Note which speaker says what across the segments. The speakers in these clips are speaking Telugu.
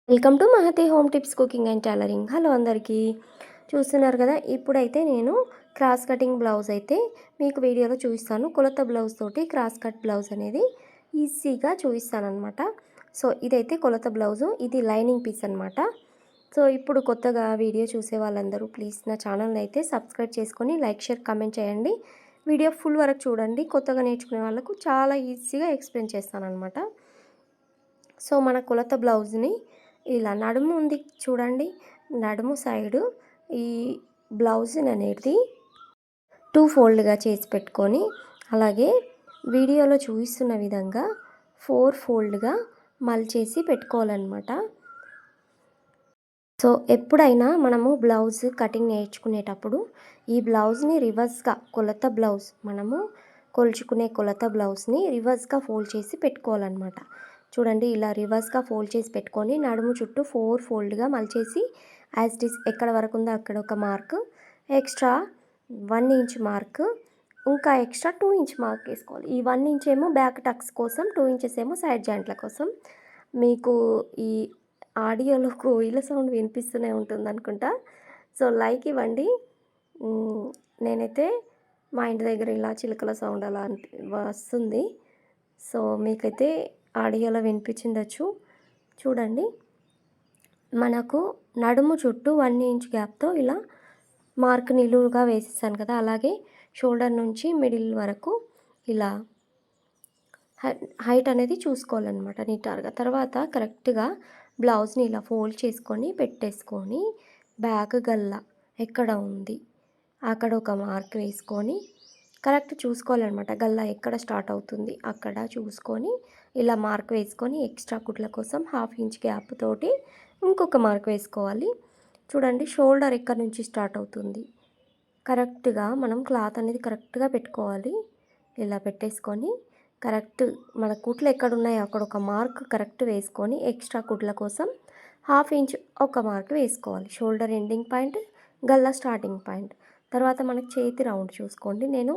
Speaker 1: Welcome to Mahathi home tips cooking and tailoring. Hello అందరికీ, చూస్తున్నారు కదా. ఇప్పుడైతే నేను క్రాస్ కటింగ్ బ్లౌజ్ అయితే మీకు వీడియోలో చూపిస్తాను. కొలత బ్లౌజ్ తోటి క్రాస్ కట్ బ్లౌజ్ అనేది ఈజీగా చూపిస్తాను అనమాట. సో ఇదైతే కొలత బ్లౌజు, ఇది లైనింగ్ పీస్ అనమాట. సో ఇప్పుడు కొత్తగా వీడియో చూసే వాళ్ళందరూ ప్లీజ్ నా ఛానల్ని అయితే సబ్స్క్రైబ్ చేసుకొని లైక్, షేర్, కామెంట్ చేయండి. వీడియో ఫుల్ వరకు చూడండి. కొత్తగా నేర్చుకునే వాళ్ళకు చాలా ఈజీగా ఎక్స్ప్లెయిన్ చేస్తాను అనమాట. సో మన కొలత బ్లౌజ్ని ఇలా నడుము ఉంది చూడండి, నడుము సైడు ఈ బ్లౌజ్ని అనేది 2 ఫోల్డ్గా చేసి పెట్టుకొని, అలాగే వీడియోలో చూపిస్తున్న విధంగా 4 ఫోల్డ్గా మలిచేసి పెట్టుకోవాలన్నమాట. సో ఎప్పుడైనా మనము బ్లౌజ్ కటింగ్ నేర్చుకునేటప్పుడు ఈ బ్లౌజ్ని రివర్స్గా, కొలత బ్లౌజ్ మనము కొలుచుకునే కొలత బ్లౌజ్ని రివర్స్గా ఫోల్డ్ చేసి పెట్టుకోవాలన్నమాట. చూడండి, ఇలా రివర్స్గా ఫోల్డ్ చేసి పెట్టుకొని నడుము చుట్టూ 4 ఫోల్డ్గా మలిచేసి యాజ్ ఇట్ ఈస్ ఎక్కడ వరకు ఉందో అక్కడ ఒక మార్క్, ఎక్స్ట్రా 1 ఇంచ్ మార్క్, ఇంకా ఎక్స్ట్రా 2 ఇంచ్ మార్క్ వేసుకోవాలి. ఈ 1 ఇంచ్ ఏమో బ్యాక్ టక్స్ కోసం, 2 ఇంచెస్ ఏమో సైడ్ జాయింట్ల కోసం. మీకు ఈ ఆడియోలో కోయిల సౌండ్ వినిపిస్తూనే ఉంటుంది అనుకుంటా. సో లైక్ ఇవ్వండి. నేనైతే మా ఇంటి దగ్గర ఇలా చిలుకల సౌండ్ అలా వస్తుంది. సో మీకైతే ఆడియోలో వినిపించిండొచ్చు. చూడండి, మనకు నడుము చుట్టూ 1 ఇంచ్ గ్యాప్తో ఇలా మార్క్ నిలువుగా వేసేసాను కదా. అలాగే షోల్డర్ నుంచి మిడిల్ వరకు ఇలా హైట్ అనేది చూసుకోవాలన్నమాట నీట్గా. తర్వాత కరెక్ట్గా బ్లౌజ్ని ఇలా ఫోల్డ్ చేసుకొని పెట్టేసుకొని బ్యాక్ గల్లా ఎక్కడ ఉంది అక్కడ ఒక మార్క్ వేసుకొని కరెక్ట్ చూసుకోవాలన్నమాట. గల్లా ఎక్కడ స్టార్ట్ అవుతుంది అక్కడ చూసుకొని ఇలా మార్క్ వేసుకొని ఎక్స్ట్రా కుట్ల కోసం 1/2 ఇంచ్ గ్యాప్ తోటి ఇంకొక మార్క్ వేసుకోవాలి. చూడండి, షోల్డర్ ఎక్కడి నుంచి స్టార్ట్ అవుతుంది కరెక్ట్గా మనం క్లాత్ అనేది కరెక్ట్గా పెట్టుకోవాలి. ఇలా పెట్టేసుకొని కరెక్ట్ మన కుట్లు ఎక్కడ ఉన్నాయో అక్కడ ఒక మార్క్ కరెక్ట్ వేసుకొని ఎక్స్ట్రా కుట్ల కోసం 1/2 ఇంచ్ ఒక మార్క్ వేసుకోవాలి. Shoulder ending point, Galla starting point. తర్వాత మనకి చేతి రౌండ్ చూసుకోండి. నేను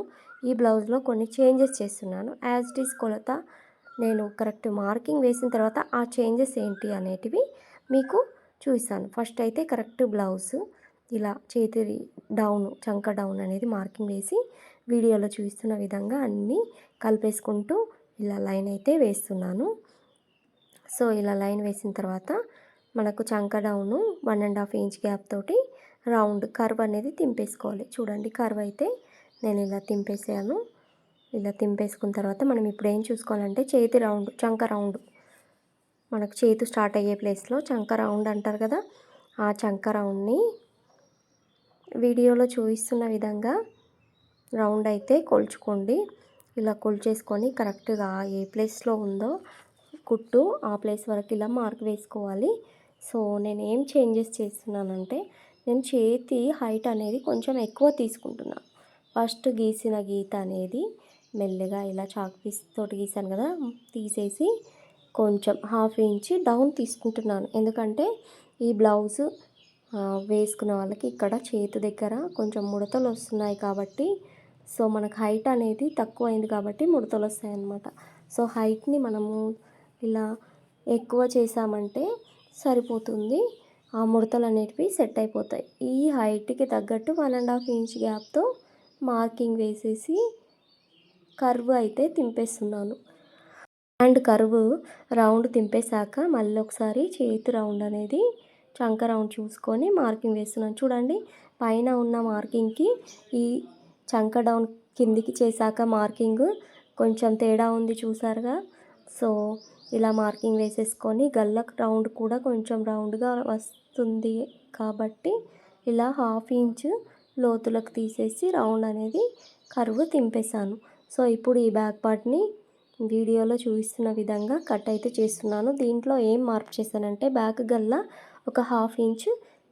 Speaker 1: ఈ బ్లౌజ్లో కొన్ని చేంజెస్ చేస్తున్నాను. యాజ్ ఇట్ ఈస్ కొలత నేను కరెక్ట్ మార్కింగ్ వేసిన తర్వాత ఆ చేంజెస్ ఏంటి అనేటివి మీకు చూపిస్తాను. ఫస్ట్ అయితే కరెక్ట్ బ్లౌజ్ ఇలా చేతి డౌన్, చంక డౌన్ అనేది మార్కింగ్ వేసి వీడియోలో చూపిస్తున్న విధంగా అన్నీ కలిపేసుకుంటూ ఇలా లైన్ అయితే వేస్తున్నాను. సో ఇలా లైన్ వేసిన తర్వాత మనకు చంక డౌను 1.5 ఇంచ్ గ్యాప్ తోటి రౌండ్ కర్వ్ అనేది తింపేసుకోవాలి. చూడండి, కర్వ్ అయితే నేను ఇలా తింపేసాను. ఇలా తింపేసుకున్న తర్వాత మనం ఇప్పుడు ఏం చూసుకోవాలంటే చేతి రౌండ్, చంక రౌండ్, మనకు చేతి స్టార్ట్ అయ్యే ప్లేస్లో చంక రౌండ్ అంటారు కదా, ఆ చంక రౌండ్ని వీడియోలో చూపిస్తున్న విధంగా రౌండ్ అయితే కొలుచుకోండి. ఇలా కొలిచేసుకొని కరెక్ట్గా ఏ ప్లేస్లో ఉందో కుట్టు ఆ ప్లేస్ వరకు ఇలా మార్క్ వేసుకోవాలి. సో నేను ఏం చేంజెస్ చేస్తున్నానంటే నేను చేతి హైట్ అనేది కొంచెం ఎక్కువ తీసుకుంటున్నాను. ఫస్ట్ గీసిన గీత అనేది మెల్లగా ఇలా చాక్ పీస్ తోటి గీసాను కదా, తీసేసి కొంచెం 1/2 ఇంచ్ డౌన్ తీసుకుంటున్నాను. ఎందుకంటే ఈ బ్లౌజ్ వేసుకున్న వాళ్ళకి ఇక్కడ చేతి దగ్గర కొంచెం ముడతలు వస్తున్నాయి కాబట్టి, సో మనకు హైట్ అనేది తక్కువ అయింది కాబట్టి ముడతలు వస్తాయి అన్నమాట. సో హైట్ని మనము ఇలా ఎక్కువ చేసామంటే సరిపోతుంది, ఆ ముడతలు అనేటివి సెట్ అయిపోతాయి. ఈ హైట్కి తగ్గట్టు 1.5 ఇంచ్ గ్యాప్తో మార్కింగ్ వేసేసి కర్వ్ అయితే తింపేస్తున్నాను. అండ్ కర్వ్ రౌండ్ తింపేశాక మళ్ళీ ఒకసారి చేతి రౌండ్ అనేది చంక రౌండ్ చూసుకొని మార్కింగ్ వేస్తున్నాను. చూడండి, పైన ఉన్న మార్కింగ్కి ఈ చంక డౌన్ కిందికి చేశాక మార్కింగ్ కొంచెం తేడా ఉంది చూసారుగా. సో ఇలా మార్కింగ్ వేసేసుకొని గల్లకు రౌండ్ కూడా కొంచెం రౌండ్గా వస్తుంది కాబట్టి ఇలా 1/2 ఇంచ్ లోతులకు తీసేసి రౌండ్ అనేది కర్వ్ తింపేశాను. సో ఇప్పుడు ఈ బ్యాక్ పార్ట్ని వీడియోలో చూపిస్తున్న విధంగా కట్ అయితే చేస్తున్నాను. దీంట్లో ఏం మార్పు చేశానంటే బ్యాక్ గల్లా ఒక 1/2 ఇంచ్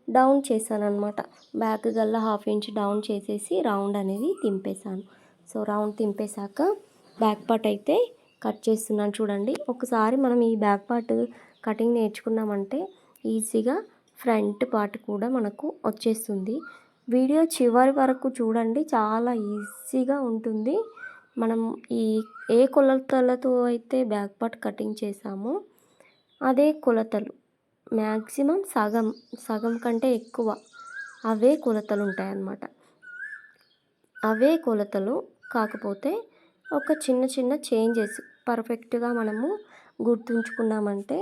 Speaker 1: డౌన్ చేశాను అనమాట. బ్యాక్ గల్లా 1/2 ఇంచ్ డౌన్ చేసేసి రౌండ్ అనేది తింపేశాను. సో రౌండ్ తింపేశాక బ్యాక్ పార్ట్ అయితే కట్ చేస్తున్నాను. చూడండి, ఒకసారి మనం ఈ బ్యాక్ పార్ట్ కటింగ్ నేర్చుకున్నామంటే ఈజీగా ఫ్రంట్ పార్ట్ కూడా మనకు వచ్చేస్తుంది. వీడియో చివరి వరకు చూడండి, చాలా ఈజీగా ఉంటుంది. మనం ఏ కొలతలతో అయితే బ్యాక్ పార్ట్ కటింగ్ చేసామో అదే కొలతలు మ్యాక్సిమం సగం, సగం కంటే ఎక్కువ అవే కొలతలు ఉంటాయన్నమాట. అవే కొలతలు కాకపోతే ఒక చిన్న చిన్న చేంజెస్ పర్ఫెక్ట్గా మనము గుర్తుంచుకున్నామంటే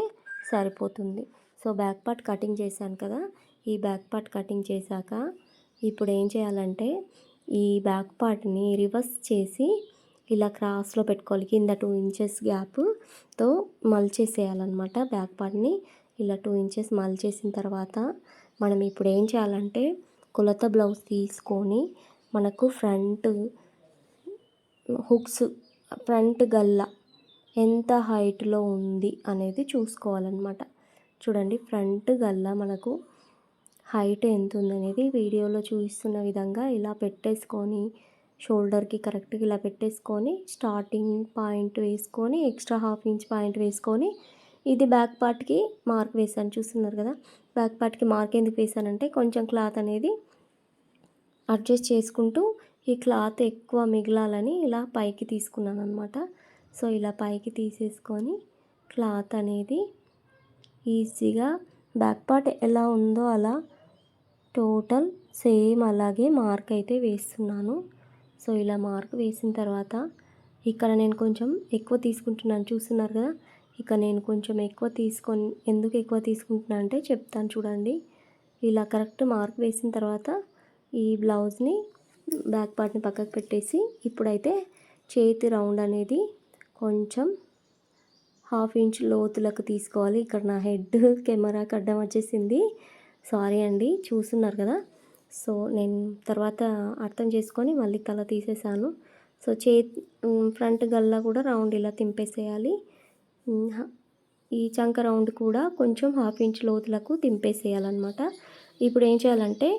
Speaker 1: సరిపోతుంది. సో బ్యాక్ పార్ట్ కటింగ్ చేశాను కదా, ఈ బ్యాక్ పార్ట్ కటింగ్ చేశాక ఇప్పుడు ఏం చేయాలంటే ఈ బ్యాక్ పార్ట్ని రివర్స్ చేసి ఇలా క్రాస్లో పెట్టుకోవాలి. కింద 2 ఇంచెస్ గ్యాప్తో మలిచేసేయాలన్నమాట. బ్యాక్ పార్ట్ని ఇలా 2 ఇంచెస్ మలిచేసిన తర్వాత మనం ఇప్పుడు ఏం చేయాలంటే కొలత బ్లౌజ్ తీసుకొని మనకు ఫ్రంట్ హుక్స్, ఫ్రంట్ గల్ల ఎంత హైట్లో ఉంది అనేది చూసుకోవాలన్నమాట. చూడండి, ఫ్రంట్ గల్ల మనకు హైట్ ఎంత ఉందనేది వీడియోలో చూపిస్తున్న విధంగా ఇలా పెట్టేసుకొని షోల్డర్కి కరెక్ట్గా ఇలా పెట్టేసుకొని స్టార్టింగ్ పాయింట్ వేసుకొని ఎక్స్ట్రా 1/2 ఇంచ్ పాయింట్ వేసుకొని ఇది బ్యాక్ పార్ట్కి మార్క్ వేసాను. చూస్తున్నారు కదా, బ్యాక్ పార్ట్కి మార్క్ ఎందుకు వేసానంటే కొంచెం క్లాత్ అనేది అడ్జస్ట్ చేసుకుంటూ ఈ క్లాత్ ఎక్కువ మిగలాలని ఇలా పైకి తీసుకున్నాను అనమాట. సో ఇలా పైకి తీసేసుకొని క్లాత్ అనేది ఈజీగా బ్యాక్ పార్ట్ ఎలా ఉందో అలా టోటల్ సేమ్ అలాగే మార్క్ అయితే వేస్తున్నాను. సో ఇలా మార్క్ వేసిన తర్వాత ఇక్కడ నేను కొంచెం ఎక్కువ తీసుకుంటున్నాను. చూస్తున్నారు కదా, ఇక నేను కొంచెం ఎక్కువ తీసుకొని ఎందుకు ఎక్కువ తీసుకుంటున్నా అంటే చెప్తాను చూడండి. ఇలా కరెక్ట్ మార్క్ వేసిన తర్వాత ఈ బ్లౌజ్ని బ్యాక్ పార్ట్ని పక్కకు పెట్టేసి ఇప్పుడైతే చేతి రౌండ్ అనేది కొంచెం 1/2 ఇంచ్ లోతులకు తీసుకోవాలి. ఇక్కడ నా హెడ్ కెమెరాకి అడ్డం వచ్చేసింది, సారీ అండి. చూస్తున్నారు కదా, సో నేను తర్వాత అర్థం చేసుకొని మళ్ళీ తల తీసేసాను. సో ఫ్రంట్ గల్లా కూడా రౌండ్ ఇలా తింపేసేయాలి. ఈ చంక రౌండ్ కూడా కొంచెం 1/2 ఇంచ్ లోతులకు తింపేసేయాలన్నమాట. ఇప్పుడు ఏం చేయాలంటే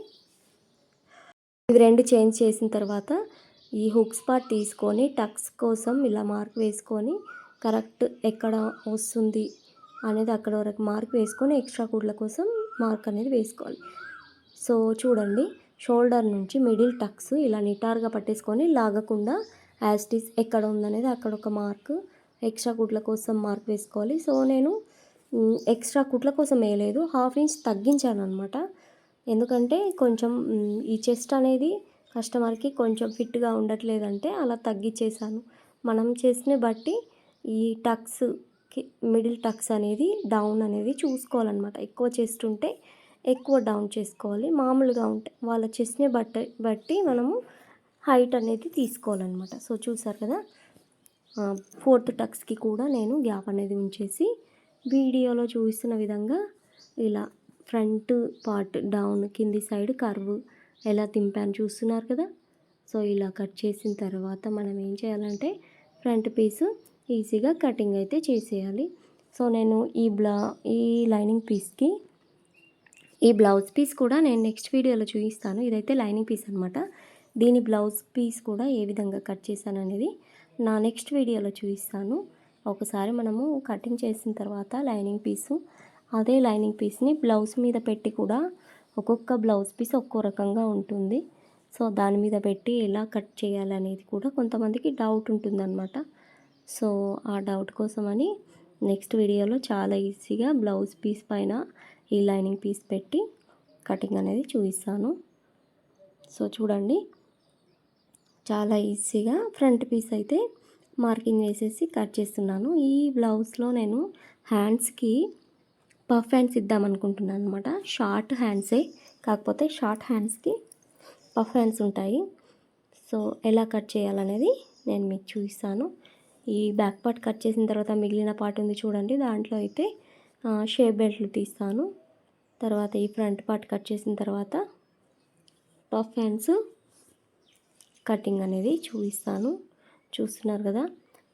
Speaker 1: ఇవి రెండు చేంజ్ చేసిన తర్వాత ఈ హుక్స్ పార్ట్ తీసుకొని టక్స్ కోసం ఇలా మార్క్ వేసుకొని కరెక్ట్ ఎక్కడ వస్తుంది అనేది అక్కడ వరకు మార్క్ వేసుకొని ఎక్స్ట్రా కుట్ల కోసం మార్క్ అనేది వేసుకోవాలి. సో చూడండి, షోల్డర్ నుంచి మిడిల్ టక్స్ ఇలా నిటారుగా పట్టేసుకొని లాగకుండా యాజ్ ఇట్ ఈస్ ఎక్కడ ఉందనేది అక్కడ ఒక మార్క్, ఎక్స్ట్రా కుట్ల కోసం మార్క్ వేసుకోవాలి. సో నేను ఎక్స్ట్రా కుట్ల కోసం వేయలేదు, 1/2 ఇంచ్ తగ్గించాను అనమాట. ఎందుకంటే కొంచెం ఈ చెస్ట్ అనేది కస్టమర్కి కొంచెం ఫిట్గా ఉండట్లేదంటే అలా తగ్గించేసాను. మనం చేసిన బట్టి ఈ టక్స్కి మిడిల్ టక్స్ అనేది డౌన్ అనేది చూసుకోవాలన్నమాట. ఎక్కువ చెస్ట్ ఉంటే ఎక్కువ డౌన్ చేసుకోవాలి, మామూలుగా ఉంటే వాళ్ళ చెస్ట్ని బట్టి మనము హైట్ అనేది తీసుకోవాలన్నమాట. సో చూసారు కదా, 4th టక్స్కి కూడా నేను గ్యాప్ అనేది ఉంచేసి వీడియోలో చూపిస్తున్న విధంగా ఇలా ఫ్రంట్ పార్ట్ డౌన్ కింది సైడ్ కర్వ్ ఎలా తింపాను చూస్తున్నారు కదా. సో ఇలా కట్ చేసిన తర్వాత మనం ఏం చేయాలంటే ఫ్రంట్ పీసు ఈజీగా కటింగ్ అయితే చేసేయాలి. సో నేను ఈ లైనింగ్ పీస్కి ఈ బ్లౌజ్ పీస్ కూడా నేను నెక్స్ట్ వీడియోలో చూపిస్తాను. ఇదైతే లైనింగ్ పీస్ అనమాట. దీని బ్లౌజ్ పీస్ కూడా ఏ విధంగా కట్ చేశాను అనేది నా నెక్స్ట్ వీడియోలో చూపిస్తాను. ఒకసారి మనము కటింగ్ చేసిన తర్వాత లైనింగ్ పీసు అదే లైనింగ్ పీస్ని బ్లౌజ్ మీద పెట్టి కూడా ఒక్కొక్క బ్లౌజ్ పీస్ ఒక్కో రకంగా ఉంటుంది. సో దాని మీద పెట్టి ఎలా కట్ చేయాలనేది కూడా కొంతమందికి డౌట్ ఉంటుందన్నమాట. సో ఆ డౌట్ కోసమని నెక్స్ట్ వీడియోలో చాలా ఈజీగా బ్లౌజ్ పీస్ పైన ఈ లైనింగ్ పీస్ పెట్టి కటింగ్ అనేది చూపిస్తాను. సో చూడండి, చాలా ఈజీగా ఫ్రంట్ పీస్ అయితే మార్కింగ్ వేసేసి కట్ చేస్తున్నాను. ఈ బ్లౌజ్లో నేను హ్యాండ్స్కి పఫ్ హ్యాండ్స్ ఇద్దామనుకుంటున్నాను అనమాట. షార్ట్ హ్యాండ్సే, కాకపోతే షార్ట్ హ్యాండ్స్కి పఫ్ హ్యాండ్స్ ఉంటాయి. సో ఎలా కట్ చేయాలనేది నేను మీకు చూపిస్తాను. ఈ బ్యాక్ పార్ట్ కట్ చేసిన తర్వాత మిగిలిన పార్ట్ ఉంది చూడండి, దాంట్లో అయితే షేప్ బెల్ట్లు తీస్తాను. తర్వాత ఈ ఫ్రంట్ పార్ట్ కట్ చేసిన తర్వాత పఫ్ హ్యాండ్స్ కటింగ్ అనేది చూపిస్తాను. చూస్తున్నారు కదా,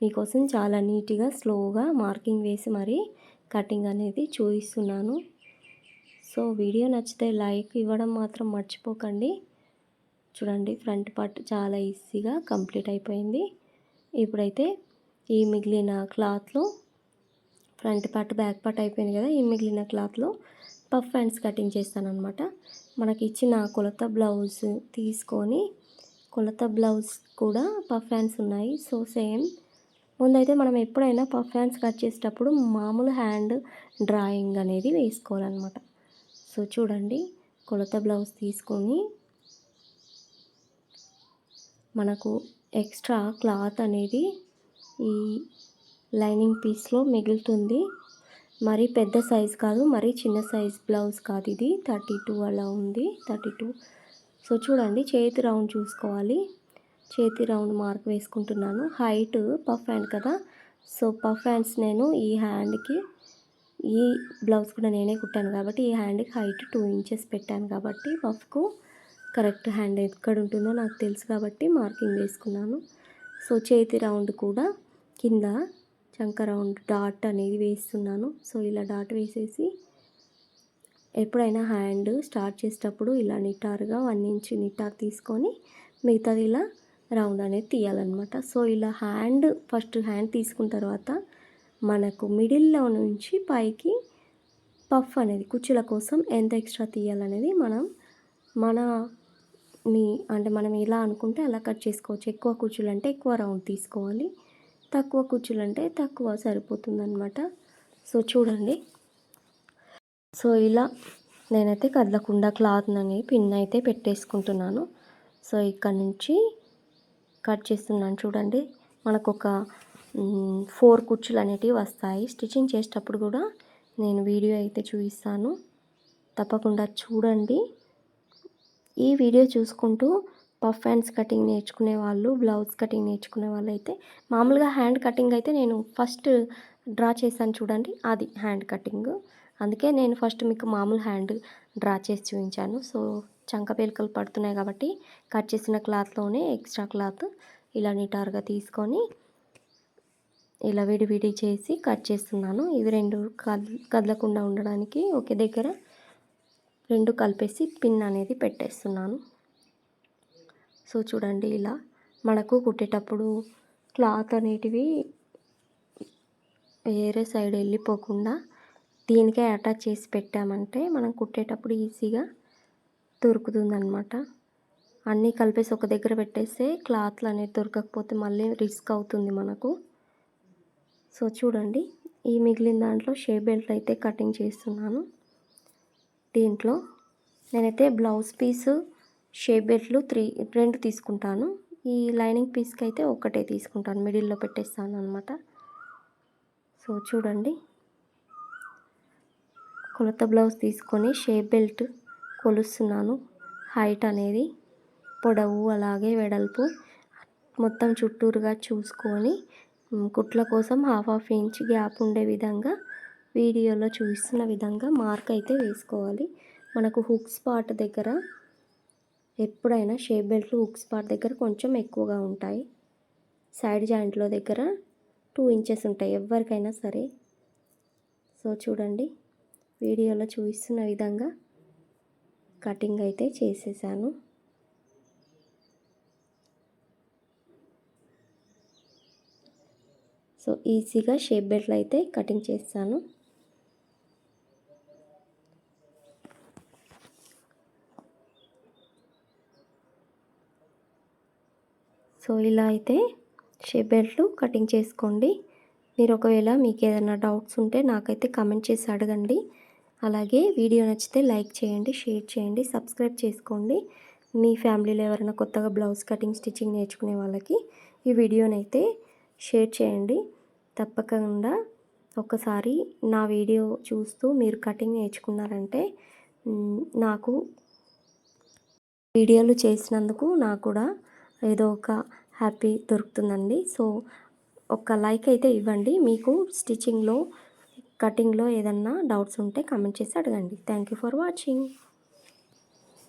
Speaker 1: మీకోసం చాలా నీట్గా స్లోగా మార్కింగ్ వేసి మరీ కటింగ్ అనేది చూపిస్తున్నాను. సో వీడియో నచ్చితే లైక్ ఇవ్వడం మాత్రం మర్చిపోకండి. చూడండి, ఫ్రంట్ పార్ట్ చాలా ఈజీగా కంప్లీట్ అయిపోయింది. ఇప్పుడైతే ఈ మిగిలిన క్లాత్లో ఫ్రంట్ పార్ట్ బ్యాక్ పార్ట్ అయిపోయింది కదా, ఈ మిగిలిన క్లాత్లో పఫ్ హ్యాండ్స్ కటింగ్ చేస్తానన్నమాట. మనకి ఇచ్చిన కొలత బ్లౌజ్ తీసుకొని కొలత బ్లౌజ్ కూడా పఫ్ హ్యాండ్స్ ఉన్నాయి. సో సేమ్ ముందైతే మనం ఎప్పుడైనా పఫ్ హ్యాండ్స్ కట్ చేసేటప్పుడు మామూలు హ్యాండ్ డ్రాయింగ్ అనేది వేసుకోవాలన్నమాట. సో చూడండి, కొలత బ్లౌజ్ తీసుకొని మనకు ఎక్స్ట్రా క్లాత్ అనేది ఈ లైనింగ్ పీస్లో మిగులుతుంది. మరీ పెద్ద సైజ్ కాదు, మరీ చిన్న సైజ్ బ్లౌజ్ కాదు, ఇది 32 అలా ఉంది, 32. సో చూడండి, చేతి రౌండ్ చూసుకోవాలి. చేతి రౌండ్ మార్క్ వేసుకుంటున్నాను. హైట్ పఫ్ హ్యాండ్ కదా, సో పఫ్ హ్యాండ్స్ నేను ఈ హ్యాండ్కి, ఈ బ్లౌజ్ కూడా నేనే కుట్టాను కాబట్టి ఈ హ్యాండ్కి హైట్ 2 ఇంచెస్ పెట్టాను కాబట్టి పఫ్కు కరెక్ట్ హ్యాండ్ ఎక్కడ ఉంటుందో నాకు తెలుసు కాబట్టి మార్కింగ్ వేసుకున్నాను. సో చేతి రౌండ్ కూడా కింద చంక రౌండ్ డాట్ అనేది వేస్తున్నాను. సో ఇలా డాట్ వేసేసి ఎప్పుడైనా హ్యాండ్ స్టార్ట్ చేసేటప్పుడు ఇలా నిటారుగా 1 ఇంచ్ నిటార్ తీసుకొని మిగతాది ఇలా రౌండ్ అనేది తీయాలన్నమాట. సో ఇలా ఫస్ట్ హ్యాండ్ తీసుకున్న తర్వాత మనకు మిడిల్లో నుంచి పైకి పఫ్ అనేది కుచ్చుల కోసం ఎంత ఎక్స్ట్రా తీయాలనేది మనం ఎలా అనుకుంటే అలా కట్ చేసుకోవచ్చు. ఎక్కువ కుచ్చులు అంటే ఎక్కువ రౌండ్ తీసుకోవాలి, తక్కువ కుచ్చులు అంటే తక్కువ సరిపోతుందన్నమాట. సో చూడండి, సో ఇలా నేనైతే కదలకుండా క్లాత్ని పిన్ అయితే పెట్టేసుకుంటున్నాను. సో ఇక్కడ నుంచి కట్ చేస్తున్నాను. చూడండి, మనకు ఒక 4 కుచ్చులు అనేటివి వస్తాయి. స్టిచ్చింగ్ చేసేటప్పుడు కూడా నేను వీడియో అయితే చూపిస్తాను, తప్పకుండా చూడండి. ఈ వీడియో చూసుకుంటూ పఫ్ హ్యాండ్స్ కటింగ్ నేర్చుకునే వాళ్ళు, బ్లౌజ్ కటింగ్ నేర్చుకునే వాళ్ళు అయితే మామూలుగా హ్యాండ్ కటింగ్ అయితే నేను ఫస్ట్ డ్రా చేశాను చూడండి, అది హ్యాండ్ కటింగ్. అందుకే నేను ఫస్ట్ మీకు మామూలు హ్యాండ్ డ్రా చేసి చూపించాను. సో చంక పేలికలు పడుతున్నాయి కాబట్టి కట్ చేసిన క్లాత్లోనే ఎక్స్ట్రా క్లాత్ ఇలా నిటారుగా తీసుకొని ఇలా విడివిడి చేసి కట్ చేస్తున్నాను. ఇవి 2 కదలకుండా ఉండడానికి ఒకే దగ్గర 2 కలిపేసి పిన్ అనేది పెట్టేస్తున్నాను. సో చూడండి, ఇలా మనకు కుట్టేటప్పుడు క్లాత్ అనేటివి వేరే సైడ్ వెళ్ళిపోకుండా దీనికే అటాచ్ చేసి పెట్టామంటే మనం కుట్టేటప్పుడు ఈజీగా దొరుకుతుందన్నమాట. అన్నీ కలిపేసి ఒక దగ్గర పెట్టేస్తే క్లాత్లు అనేది దొరకకపోతే మళ్ళీ రిస్క్ అవుతుంది మనకు. సో చూడండి, ఈ మిగిలిన దాంట్లో షేప్ బెల్ట్ అయితే కటింగ్ చేస్తున్నాను. దీంట్లో నేనైతే బ్లౌజ్ పీసు షేప్ బెల్ట్లు 2 తీసుకుంటాను. ఈ లైనింగ్ పీస్కి అయితే ఒకటే తీసుకుంటాను, మిడిల్లో పెట్టేస్తాను అనమాట. సో చూడండి, కొలత బ్లౌజ్ తీసుకొని షేప్ బెల్ట్ కొలుస్తున్నాను. హైట్ అనేది పొడవు అలాగే వెడల్పు మొత్తం చుట్టూరుగా చూసుకొని కుట్ల కోసం 1/2 ఇంచ్ గ్యాప్ ఉండే విధంగా వీడియోలో చూపిస్తున్న విధంగా మార్క్ అయితే వేసుకోవాలి. మనకు హుక్ స్పాట్ దగ్గర ఎప్పుడైనా షేప్ బెల్ట్లు హుక్ స్పాట్ దగ్గర కొంచెం ఎక్కువగా ఉంటాయి. సైడ్ జాయింట్లో దగ్గర 2 ఇంచెస్ ఉంటాయి ఎవరికైనా సరే. సో చూడండి, వీడియోలో చూపిస్తున్న విధంగా కటింగ్ అయితే చేసేసాను. సో ఈజీగా షేప్ బెల్ట్లు అయితే కటింగ్ చేస్తాను. సో ఇలా అయితే షేప్ బెల్ట్లు కటింగ్ చేసుకోండి. మీరు ఒకవేళ మీకు ఏదైనా డౌట్స్ ఉంటే నాకైతే కమెంట్ చేసి అడగండి. అలాగే వీడియో నచ్చితే లైక్ చేయండి, షేర్ చేయండి, సబ్స్క్రైబ్ చేసుకోండి. మీ ఫ్యామిలీలో ఎవరైనా కొత్తగా బ్లౌజ్ కటింగ్ స్టిచ్చింగ్ నేర్చుకునే వాళ్ళకి ఈ వీడియోనైతే షేర్ చేయండి. తప్పకుండా ఒకసారి నా వీడియో చూస్తూ మీరు కటింగ్ నేర్చుకున్నారంటే నాకు వీడియోలు చేసినందుకు నాకు కూడా ఏదో ఒక హ్యాపీ దొరుకుతుందండి. సో ఒక లైక్ అయితే ఇవ్వండి. మీకు స్టిచ్చింగ్లో కటింగ్లో ఏదన్నా డౌట్స్ ఉంటే కామెంట్ చేసి అడగండి. Thank you for watching.